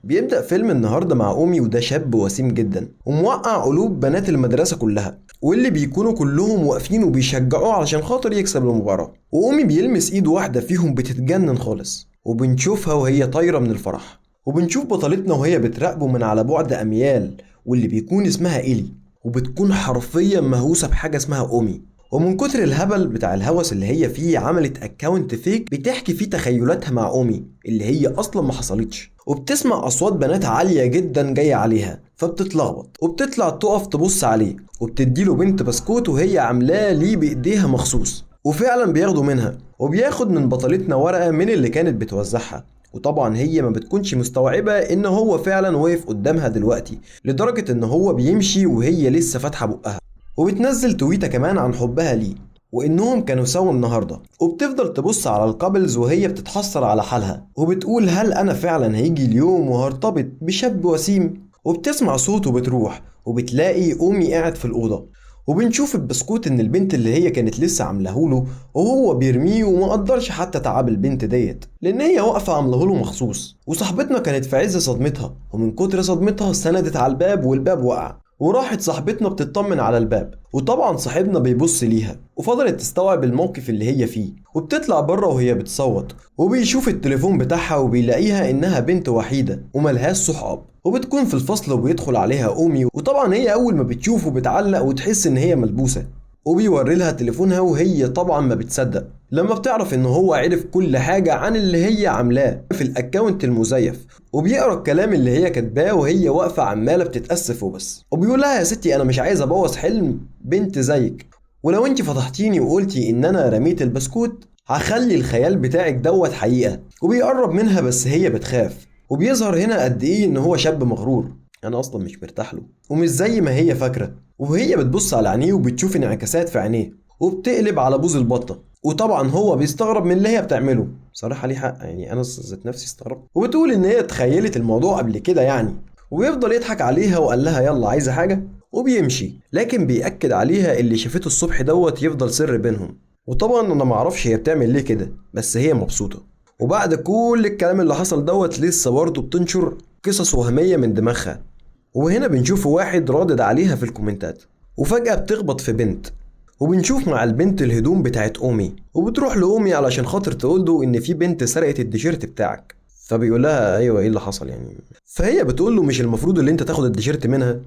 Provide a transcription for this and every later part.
بيبدأ فيلم النهاردة مع أومي، وده شاب وسيم جدا وموقع قلوب بنات المدرسة كلها، واللي بيكونوا كلهم واقفين وبيشجعوه علشان خاطر يكسب المباراة. وأومي بيلمس إيد واحدة فيهم بتتجنن خالص، وبنشوفها وهي طايرة من الفرح. وبنشوف بطلتنا وهي بتراقبه من على بعد أميال، واللي بيكون اسمها إيلي، وبتكون حرفيا مهووسة بحاجة اسمها أومي. ومن كتر الهبل بتاع الهوس اللي هي فيه عملت اكاونت فيك بتحكي فيه تخيلاتها مع أومي اللي هي اصلا ما حصلتش. وبتسمع اصوات بنات عالية جدا جاية عليها، فبتتلخبط وبتطلع تقف تبص عليه، وبتديله بنت بسكوت وهي عاملاه ليه بايديها مخصوص. وفعلا بياخدوا منها، وبياخد من بطلتنا ورقة من اللي كانت بتوزعها. وطبعا هي ما بتكونش مستوعبة ان هو فعلا واقف قدامها دلوقتي، لدرجة ان هو بيمشي وهي لسه فاتحة بقها. وبتنزل تويتة كمان عن حبها ليه وانهم كانوا سوا النهارده. وبتفضل تبص على الكابلز وهي بتتحسر على حالها، وبتقول هل انا فعلا هيجي اليوم وهرتبط بشاب وسيم؟ وبتسمع صوت وبتروح، وبتلاقي أومي قاعد في الأوضة. وبنشوف البسكوت ان البنت اللي هي كانت لسه عاملاهوله وهو بيرميه، وما قدرش حتى تعب البنت ديت لان هي واقفه عاملاهوله مخصوص. وصاحبتنا كانت في عز صدمتها، ومن كتر صدمتها سندت على الباب والباب وقع. وراحت صاحبتنا بتطمن على الباب، وطبعا صاحبنا بيبص ليها، وفضلت تستوعب الموقف اللي هي فيه. وبتطلع بره وهي بتصوت، وبيشوف التليفون بتاعها وبيلاقيها انها بنت وحيدة وملهاش صحاب، وبتكون في الفصل وبيدخل عليها أومي. وطبعا هي اول ما بتشوفه بتعلق وتحس ان هي ملبوسة، وبيوري لها تليفونها وهي طبعا ما بتصدق لما بتعرف ان هو عرف كل حاجة عن اللي هي عاملاه في الاكاونت المزيف. وبيقرا الكلام اللي هي كاتباه وهي واقفة عمالة بتتأسف وبس. وبيقول لها يا ستي انا مش عايز ابوظ حلم بنت زيك، ولو انت فتحتيني وقلتي ان انا رميت البسكوت هخلي الخيال بتاعك دوت حقيقة. وبيقرب منها بس هي بتخاف. وبيظهر هنا قد ايه ان هو شاب مغرور، انا اصلا مش مرتاح له ومش زي ما هي فاكره. وهي بتبص على عينيه وبتشوف انعكاسات في عينيه، وبتقلب على بوز البطه. وطبعا هو بيستغرب من اللي هي بتعمله، صراحه ليه حق يعني، انا ذات نفسي استغربت. وبتقول ان هي تخيلت الموضوع قبل كده يعني. وبيفضل يضحك عليها وقال لها يلا عايزه حاجه، وبيمشي. لكن بيأكد عليها اللي شافته الصبح دوت يفضل سر بينهم. وطبعا انا معرفش هي بتعمل ليه كده، بس هي مبسوطه. وبعد كل الكلام اللي حصل دوت لسه برضه بتنشر قصص وهميه من دماغها. وهنا بنشوف واحد رادد عليها في الكومنتات، وفجأة بتخبط في بنت. وبنشوف مع البنت الهدوم بتاعت أومي، وبتروح لأومي علشان خاطر تقوله إن في بنت سرقت التيشيرت بتاعك. فبيقول لها أيوة إيه اللي حصل يعني. فهي بتقول له مش المفروض اللي أنت تاخد التيشيرت منها؟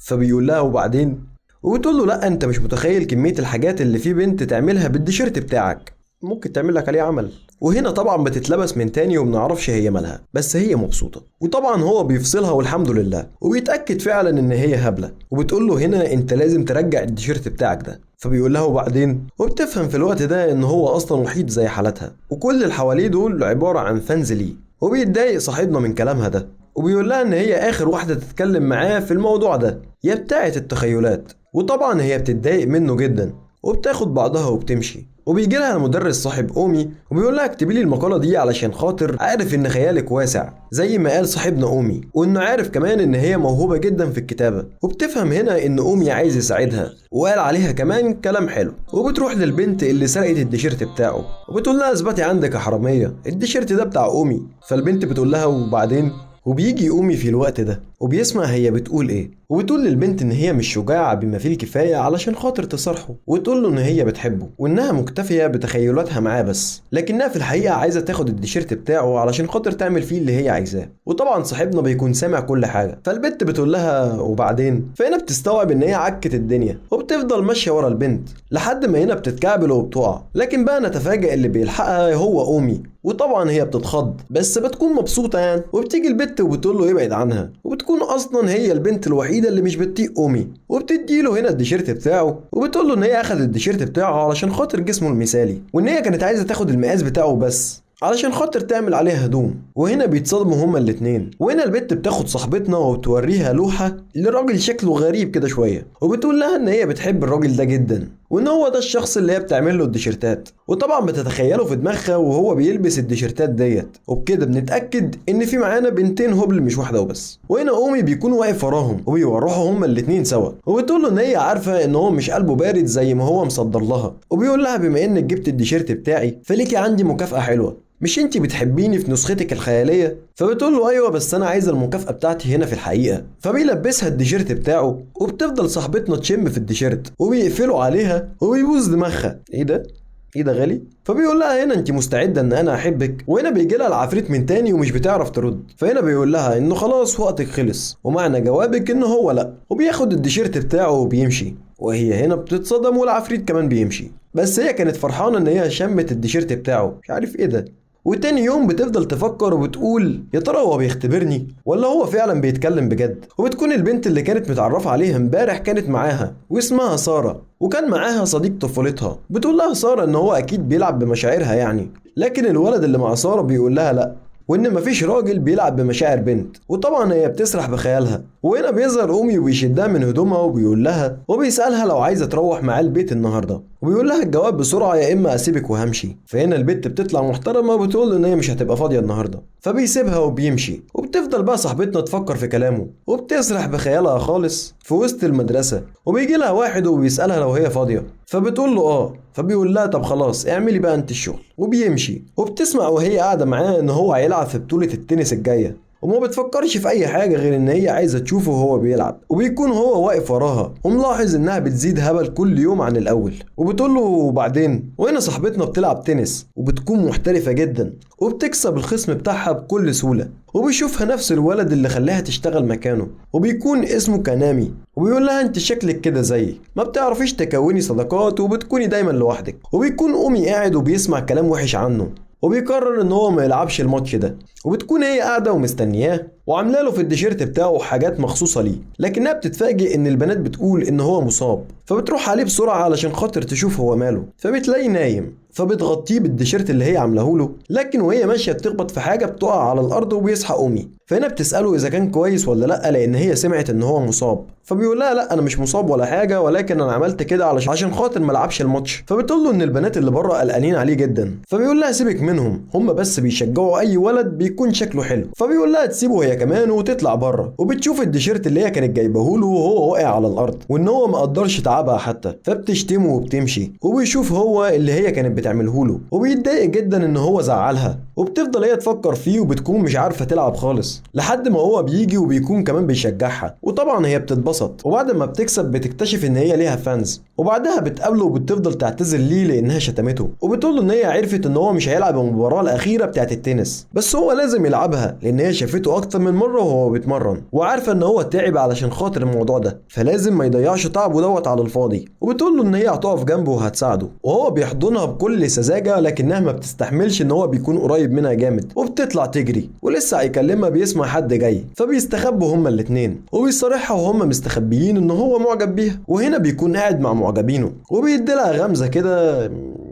فبيقول لها وبعدين. وبتقول له لا أنت مش متخيل كمية الحاجات اللي في بنت تعملها بالتيشيرت بتاعك، ممكن تعمل لك عليه عمل. وهنا طبعا بتتلبس من تاني ومنعرفش هي مالها، بس هي مبسوطة. وطبعا هو بيفصلها والحمد لله، وبيتأكد فعلا ان هي هبلة. وبتقول له هنا انت لازم ترجع التيشيرت بتاعك ده. فبيقول لها وبعدين. وبتفهم في الوقت ده ان هو اصلا وحيد زي حالتها، وكل اللي حواليه دول عبارة عن فانز ليه. وبيتضايق صاحبنا من كلامها ده، وبيقول لها ان هي اخر واحدة تتكلم معاه في الموضوع ده يا بتاعة التخيلات. وطبعا هي بتتضايق منه جدا، وبتاخد بعضها وبتمشي. وبيجي لها المدرس صاحب أومي، وبيقول لها اكتبي لي المقالة دي علشان خاطر عارف ان خيالك واسع زي ما قال صاحبنا أومي، وانه عارف كمان ان هي موهوبة جدا في الكتابة. وبتفهم هنا ان أومي عايز يساعدها، وقال عليها كمان كلام حلو. وبتروح للبنت اللي سرقت التيشيرت بتاعه، وبتقول لها اثبتي عندك يا حرامية، التيشيرت ده بتاع أومي. فالبنت بتقول لها وبعدين. وبيجي أومي في الوقت ده وبيسمع هي بتقول ايه، وبتقول للبنت ان هي مش شجاعة بما فيه الكفاية علشان خاطر تصارحه، وتقول له ان هي بتحبه وانها مكتفية بتخيلاتها معاه بس، لكنها في الحقيقة عايزة تاخد التيشيرت بتاعه علشان خاطر تعمل فيه اللي هي عايزاه. وطبعا صاحبنا بيكون سامع كل حاجة. فالبنت بتقول لها وبعدين. فهنا بتستوعب ان هي عكت الدنيا، وبتفضل ماشية ورا البنت لحد ما هنا بتتكعبل وبتقع. لكن بقى نتفاجئ اللي بيلحقها هو أومي، وطبعا هي بتتخض بس بتكون مبسوطة يعني. وبتيجي البنت وبتقول له يبعد عنها، وبتكون اصلا هي البنت الوحيدة اللي مش بتطيق أومي. وبتديله هنا التيشيرت بتاعه، وبتقول له ان هي اخذت التيشيرت بتاعه علشان خاطر جسمه المثالي، وان هي كانت عايزة تاخد المقاس بتاعه بس علشان خاطر تعمل عليها هدوم. وهنا بيتصدموا هما الاتنين. وهنا البت بتاخد صاحبتنا وتوريها لوحة لراجل شكله غريب كده شوية، وبتقول لها ان هي بتحب الراجل ده جدا، وان هو ده الشخص اللي هي بتعمل له التيشيرتات. وطبعا بتتخيله في دماغها وهو بيلبس التيشيرتات ديت. وبكده بنتاكد ان في معانا بنتين هبل مش واحده وبس. وهنا أومي بيكون واقف وراهم وبيروحوا هما الاتنين سوا، وبتقول له ان هي عارفه ان هو مش قلبه بارد زي ما هو مصدر لها. وبيقول لها بما انك جبت التيشيرت بتاعي فليكي عندي مكافاه حلوه، مش انت بتحبيني في نسختك الخياليه؟ فبتقول له ايوه بس انا عايزه المكافاه بتاعتي هنا في الحقيقه. فبيلبسها التيشيرت بتاعه وبتفضل صاحبتنا تشم في التيشيرت وبيقفلوا عليها وبيبوظ دماغها. ايه ده غالي؟ فبيقول لها هنا انت مستعده ان انا احبك؟ وهنا بيجي لها العفريت من تاني ومش بتعرف ترد. فهنا بيقول لها انه خلاص وقتك خلص ومعنى جوابك ان هو لا، وبياخد التيشيرت بتاعه وبيمشي. وهي هنا بتتصدم والعفريت كمان بيمشي، بس هي كانت فرحانه ان هي شمت التيشيرت بتاعه، مش عارف ايه ده. وتاني يوم بتفضل تفكر وبتقول يا ترى هو بيختبرني ولا هو فعلا بيتكلم بجد. وبتكون البنت اللي كانت متعرفة عليها امبارح كانت معاها واسمها سارة، وكان معاها صديق طفولتها. بتقول لها سارة ان هو اكيد بيلعب بمشاعرها يعني، لكن الولد اللي مع سارة بيقول لها لا، وان مفيش راجل بيلعب بمشاعر بنت. وطبعا هي بتسرح بخيالها. وهنا بيظهر اومي وبيشدها من هدومها وبيقول لها وبيسالها لو عايزه تروح معاه البيت النهارده، وبيقول لها الجواب بسرعه يا اما اسيبك وهمشي. فهنا البت بتطلع محترمه وبتقول له ان هي مش هتبقى فاضيه النهارده، فبيسيبها وبيمشي. وبتفضل بقى صاحبتنا تفكر في كلامه وبتسرح بخيالها خالص في وسط المدرسه. وبيجي لها واحد وبيسالها لو هي فاضيه، فبتقول له اه. فبيقول لها طب خلاص اعملي بقى انت الشغل، وبيمشي. وبتسمع وهي قاعده معاه ان هو هيلعب في بطوله التنس الجايه، وما بتفكرش في اي حاجه غير ان هي عايزه تشوفه وهو بيلعب. وبيكون هو واقف وراها وملاحظ انها بتزيد هبل كل يوم عن الاول. وبتقول له وبعدين. وهنا صاحبتنا بتلعب تنس وبتكون محترفه جدا وبتكسب الخصم بتاعها بكل سهوله. وبيشوفها نفس الولد اللي خلاها تشتغل مكانه وبيكون اسمه كانامي، وبيقول لها انت شكلك كده زيي، ما بتعرفيش تكوني صداقات وبتكوني دايما لوحدك. وبيكون اومي قاعد وبيسمع كلام وحش عنه وبيقرر ان هو ما يلعبش الماتش ده. وبتكون هي قاعده ومستنياه وعامله له في التيشيرت بتاعه حاجات مخصوصه ليه، لكنها بتتفاجئ ان البنات بتقول ان هو مصاب. فبتروح عليه بسرعه علشان خاطر تشوف هو ماله. فبتلاقي نايم، فبتغطيه بالتيشيرت اللي هي عاملاه له. لكن وهي ماشيه بتخبط في حاجه بتقع على الارض وبيصحى اومي. فهنا بتساله اذا كان كويس ولا لا، لان هي سمعت ان هو مصاب. فبيقول لها لا انا مش مصاب ولا حاجه، ولكن انا عملت كده عشان خاطر ما العبش الماتش. فبتقول له ان البنات اللي بره قلقانين عليه جدا. فبيقول لها سيبك منهم، هم بس بيشجعوا اي ولد بيكون شكله حلو. فبيقول لها تسيبه هي كمان وتطلع بره. وبتشوف التيشيرت اللي هي كانت جايبه له وهو واقع على الارض وان هو ما قدرش تعبها حتى. فبتشتمه وبتمشي. وبيشوف هو اللي هي كانت بتعمله له وبيتضايق جدا ان هو زعلها. وبتفضل هي تفكر فيه وبتكون مش عارفه تلعب خالص لحد ما هو بيجي وبيكون كمان بيشجعها. وطبعا هي بتتبسط. وبعد ما بتكسب بتكتشف ان هي ليها فانز. وبعدها بتقابله وبتفضل تعتذر ليه لانها شتمته. وبتقول له ان هي عرفت ان هو مش هيلعب المباراه الاخيره بتاعت التنس، بس هو لازم يلعبها لان هي شافته اكتر من مره وهو بيتمرن وعارفه ان هو تعب علشان خاطر الموضوع ده، فلازم ما يضيعش تعبه دوت على الفاضي. وبتقول له ان هي هتقف جنبه وهتساعده. وهو بيحضنها بكل سذاجه لكنها ما بتستحملش ان هو بيكون قريب منها جامد وبتطلع تجري. ولسه هيكلمها بيسمع حد جاي، فبيستخبوا هما الاتنين وبيصارحها وهم مستخبيين ان هو معجب بيها. وهنا بيكون قاعد مع معجبينه وبيديلها غمزه كده،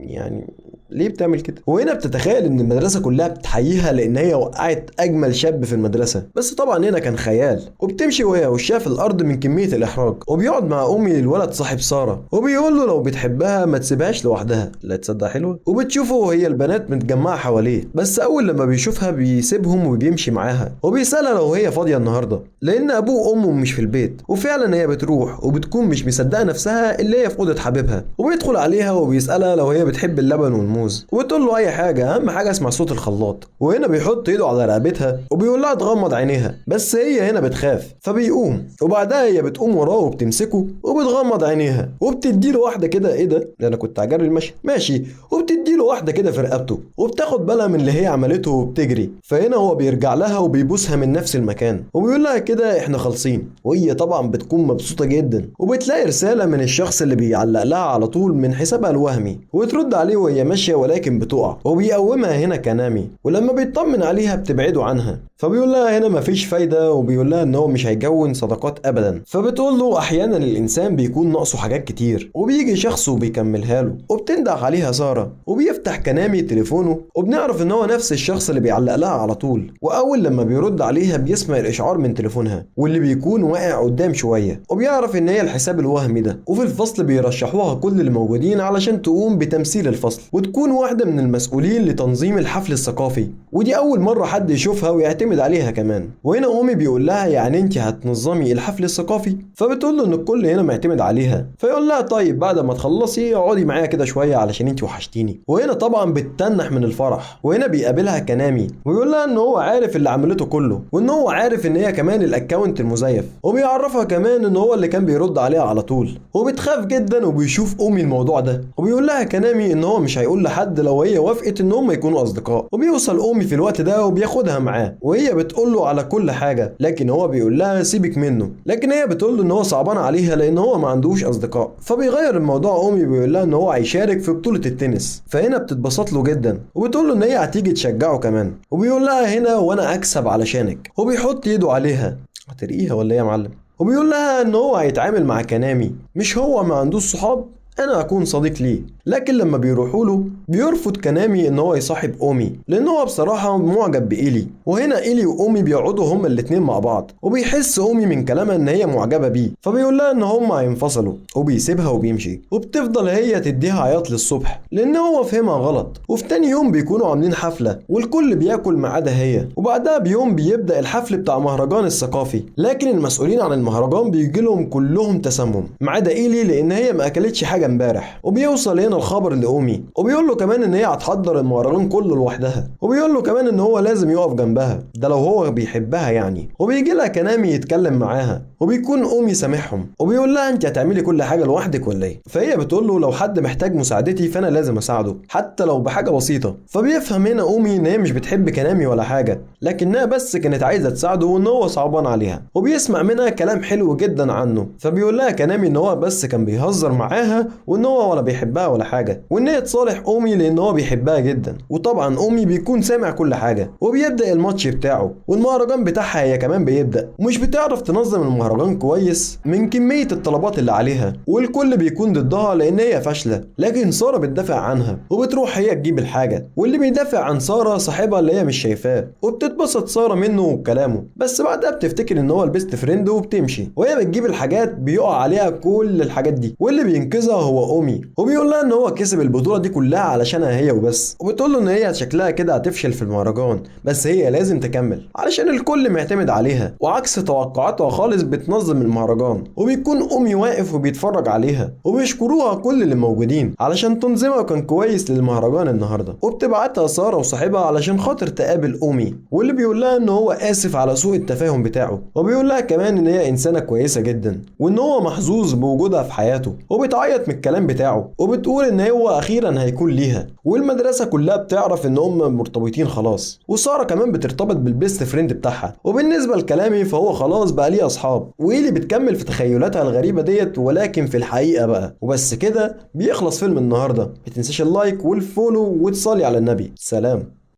يعني ليه بتعمل كده؟ وهنا بتتخيل ان المدرسه كلها بتحييها لان هي وقعت اجمل شاب في المدرسه، بس طبعا هنا كان خيال. وبتمشي وهي وشها في الارض من كميه الاحراج. وبيقعد مع امي الولد صاحب ساره وبيقول له لو بتحبها ما تسيبهاش لوحدها. لا تصدق حلوه. وبتشوفه وهي البنات متجمعه حواليه، بس اول لما بيشوفها بيسيبهم وبيمشي معاها. وبيسالها لو هي فاضيه النهارده لان ابوه وامه مش في البيت. وفعلا هي بتروح وبتكون مش مصدقه نفسها اللي هي في اوضه حبيبها. وبيدخل عليها وبيسالها لو هي بتحب اللبن والموز، وتقول له اي حاجه اهم حاجه اسمع صوت الخلاط. وهنا بيحط ايده على رقبتها وبيقول لها تغمض عينيها، بس هي هنا بتخاف فبيقوم. وبعدها هي بتقوم وراه وبتمسكه وبتغمض عينيها وبتدي له واحده كده. ايه ده انا كنت هجري المشي ماشي. وبتدي له واحده كده في رقبته وبتاخد بالها من اللي هي عملته وبتجري. فهنا هو بيرجع لها وبيبوسها من نفس المكان وبيقول لها كده احنا خالصين. وهي طبعا بتكون مبسوطه جدا. وبتلاقي رساله من الشخص اللي بيعلق لها على طول من حسابها الوهمي وترد عليه وهي ماشيه ولكن بتقع. وبيقومها هنا كانامي، ولما بيطمن عليها بتبعده عنها. فبيقول لها هنا مفيش فايده وبيقول لها ان هو مش هيكون صداقات ابدا. فبتقول له احيانا الانسان بيكون ناقصه حاجات كتير وبيجي شخص وبيكملها له. وبتنده عليها ساره وبيفتح كانامي تليفونه وبنعرف ان هو نفس الشخص اللي بيعلق لها على طول. واول لما بيرد عليها بيسمع الاشعار من تليفونها واللي بيكون واقع قدام شويه وبيعرف ان هي الحساب الوهمي ده. وفي الفصل بيرشحوها كل اللي موجودين علشان تقوم بتمثيل الفصل وتكون وبتكون واحدة من المسؤولين لتنظيم الحفل الثقافي، ودي أول مرة حد يشوفها ويعتمد عليها كمان. وهنا أومي بيقول لها يعني أنت هتنظمي الحفل الثقافي؟ فبتقول له إن الكل هنا معتمد عليها. فيقول لها طيب بعد ما تخلصي اقعدي معايا كده شوية علشان أنت وحشتيني. وهنا طبعا بتتنح من الفرح. وهنا بيقابلها كنامي ويقول لها إن هو عارف اللي عملته كله، وإن هو عارف إن هي كمان الأكاونت المزيف، وبيعرفها كمان إن هو اللي كان بيرد عليها على طول. وبتخاف جدا وبيشوف أومي الموضوع ده، وبيقول لها كنامي إن هو مش هيقول لحد لو هي وافقت إن هم يكونوا أصدقاء. وبيوصل أومي في الوقت ده وبياخدها معاه، وهي بتقول له على كل حاجة، لكن هو بيقول لها سيبك منه. لكن هي بتقول له إن هو صعبان عليها لأن هو ما عندوش أصدقاء. فبيغير الموضوع أومي بيقول لها إن هو هيشارك في بطولة التنس. فهنا بتتبسط له جدا وبتقول له إن هي هتيجي تشجعه كمان. وبيقول لها هنا وأنا أكسب علشانك، وبيحط إيده عليها. هترقيها ولا إيه يا معلم؟ وبيقول لها إن هو هيتعامل مع كنامي، مش هو ما عندوش صحاب، انا اكون صديق ليه. لكن لما بيروحوا له بيرفض كنامي ان هو يصاحب اومي، لان هو بصراحه معجب بايلي. وهنا ايلي واومي بيقعدوا هما الاتنين مع بعض، وبيحس اومي من كلامها ان هي معجبه بيه. فبيقول لها ان هما هينفصلوا، وبيسيبها وبيمشي. وبتفضل هي تديها عياط للصبح لان هو فهمها غلط. وفي تاني يوم بيكونوا عاملين حفله والكل بياكل ما عدا هي. وبعدها بيوم بيبدا الحفل بتاع مهرجان الثقافي، لكن المسؤولين عن المهرجان بيجي لهم كلهم تسمم ما عدا ايلي لان هي ما اكلتش حاجه امبارح. وبيوصل هنا الخبر لاومي، وبيقول له كمان ان هي هتحضر المهرجان كله لوحدها. وبيقول له كمان ان هو لازم يقف جنبها، ده لو هو بيحبها يعني. وبيجي لها كنامي يتكلم معاها، وبيكون اومي سامحهم، وبيقول لها انت هتعملي كل حاجه لوحدك ولا ايه؟ فهي بتقول له لو حد محتاج مساعدتي فانا لازم اساعده حتى لو بحاجه بسيطه. فبيفهم هنا اومي ان هي مش بتحب كنامي ولا حاجه، لكنها بس كانت عايزه تساعده وان هو صعبان عليها. وبيسمع منها كلام حلو جدا عنه. فبيقول لها كنامي ان هو بس كان بيهزر معاها، وان هو ولا بيحبها ولا حاجه، وان هي تصالح اومي لان هو بيحبها جدا. وطبعا اومي بيكون سامع كل حاجه. وبيبدا الماتش بتاعه، والمهرجان بتاعها هي كمان بيبدا، ومش بتعرف تنظم المهرجان كويس من كميه الطلبات اللي عليها، والكل بيكون ضدها لان هي فاشله. لكن ساره بتدافع عنها، وبتروح هي تجيب الحاجه، واللي بيدافع عن ساره صاحبها اللي هي مش شايفاه. وبتتبسط ساره منه وبكلامه، بس بعدها بتفتكر ان هو البيست فريند وبتمشي. وهي بتجيب الحاجات بيقع عليها كل الحاجات دي، واللي بينقذها هو اومي. وبيقول لها ان هو كسب البطوله دي كلها علشانها هي وبس. وبتقول له ان هي شكلها كده هتفشل في المهرجان، بس هي لازم تكمل علشان الكل معتمد عليها، وعكس توقعاتها خالص بتنظم المهرجان. وبيكون اومي واقف وبيتفرج عليها، وبيشكروها كل اللي موجودين علشان تنظيمها كان كويس للمهرجان النهارده. وبتبعتها ساره وصاحبها علشان خاطر تقابل اومي، واللي بيقول لها ان هو اسف على سوء التفاهم بتاعه. وبيقول لها كمان ان هي انسانه كويسه جدا، وان هو محظوظ بوجودها في حياته. وبتعيط من الكلام بتاعه، وبتقول ان هو اخيرا هيكون ليها. والمدرسه كلها بتعرف ان هم مرتبطين خلاص، وساره كمان بترتبط بالبيست فريند بتاعها. وبالنسبه لكلامي فهو خلاص بقى ليه اصحاب، وايلي بتكمل في تخيلاتها الغريبه ديت ولكن في الحقيقه بقى. وبس كده بيخلص فيلم النهارده. ما تنساش اللايك والفولو وتصلي على النبي. سلام.